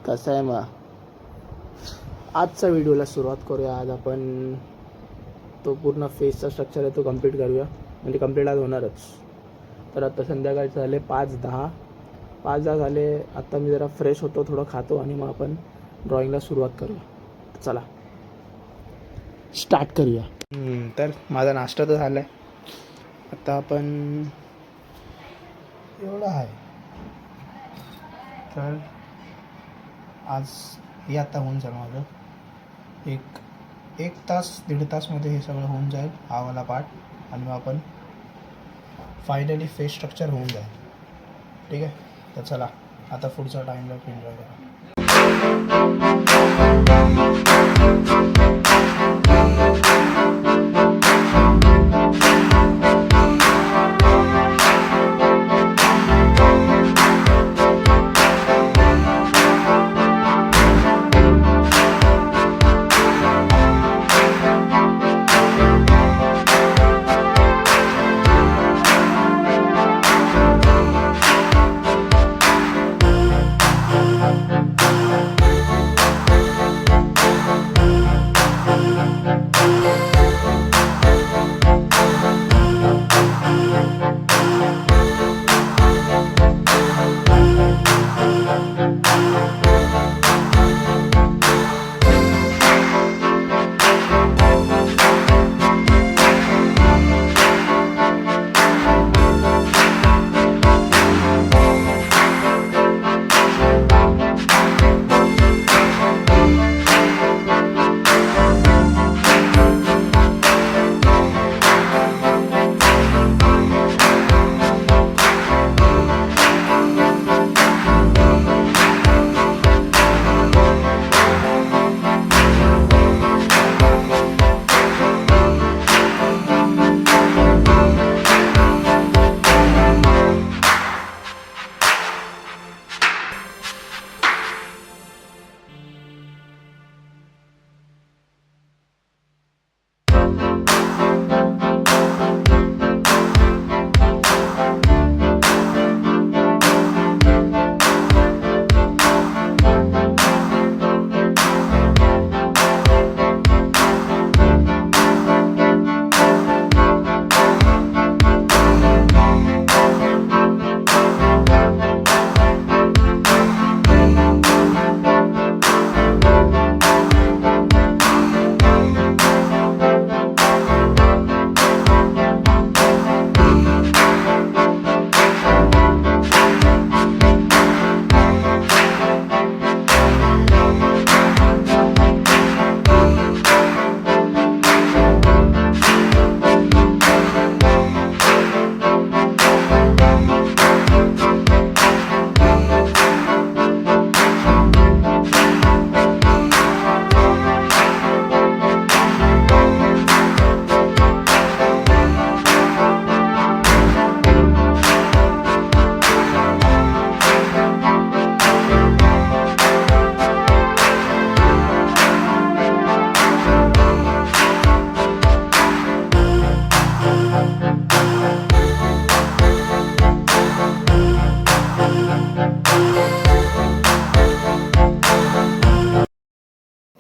कसं आहे मग आजच्या व्हिडिओला सुरुवात करूया. आज आपण तो पूर्ण फेसचा स्ट्रक्चर आहे तो कंप्लीट करूया, म्हणजे कंप्लीट आज होणारच. तर आता संध्याकाळचे झाले 5:10 झाले. आता मी जरा फ्रेश होतो, थोडं खातो आणि मग आपण ड्रॉइंगला सुरुवात करूया. चला स्टार्ट करूया. तर माझा नाश्ता तर झाला आहे. आता आपण एवढं आहे तर आज हे आता होऊन जाईल माझं एक तास 1.5 तासमध्ये हे सगळं होऊन जाईल, हा वाला पार्ट. आणि मग आपण फायनली फेस स्ट्रक्चर होऊन जाईल. ठीक आहे, तर चला आता पुढचा टाईमला एन्जॉय करा.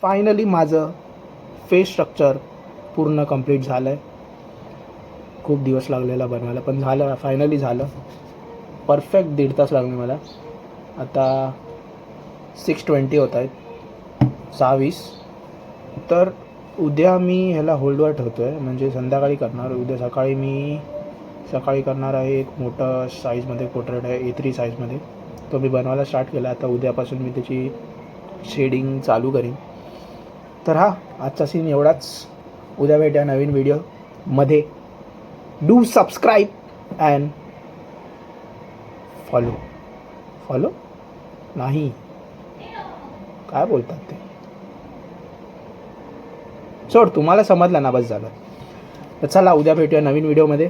फायनली माझं फेस स्ट्रक्चर पूर्ण कंप्लीट झालं आहे. खूप दिवस लागलेला बनवायला, पण झालं, फायनली झालं. परफेक्ट 1.5 तास लागले मला. आता 6:20 होत आहेत, 6:20. तर उद्या मी ह्याला होल्डवर ठेवतो आहे, म्हणजे संध्याकाळी करणार. उद्या सकाळी करणार आहे. एक मोठं साईजमध्ये पोर्ट्रेट आहे, A3 साईजमध्ये. तो मी बनवायला स्टार्ट केला. आता उद्यापासून मी त्याची शेडिंग चालू करीन. तर हा आजचा सीन एवढाच. उद्या भेटूया नवीन व्हिडिओमध्ये. डू सबस्क्राईब अँड फॉलो नाही, काय बोलतात ते, सोड, तुम्हाला समजलं ना, बस झालं. तर चला उद्या भेटूया नवीन व्हिडिओमध्ये.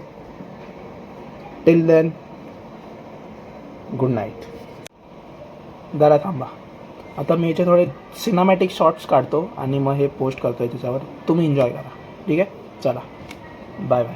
Till then good night. जरा थांबा, आता मी याचे थोडे सिनेमॅटिक शॉट्स काढतो आणि मग हे पोस्ट करतो आहे त्याच्यावर. तुम्ही एन्जॉय करा. ठीक आहे, चला बाय बाय.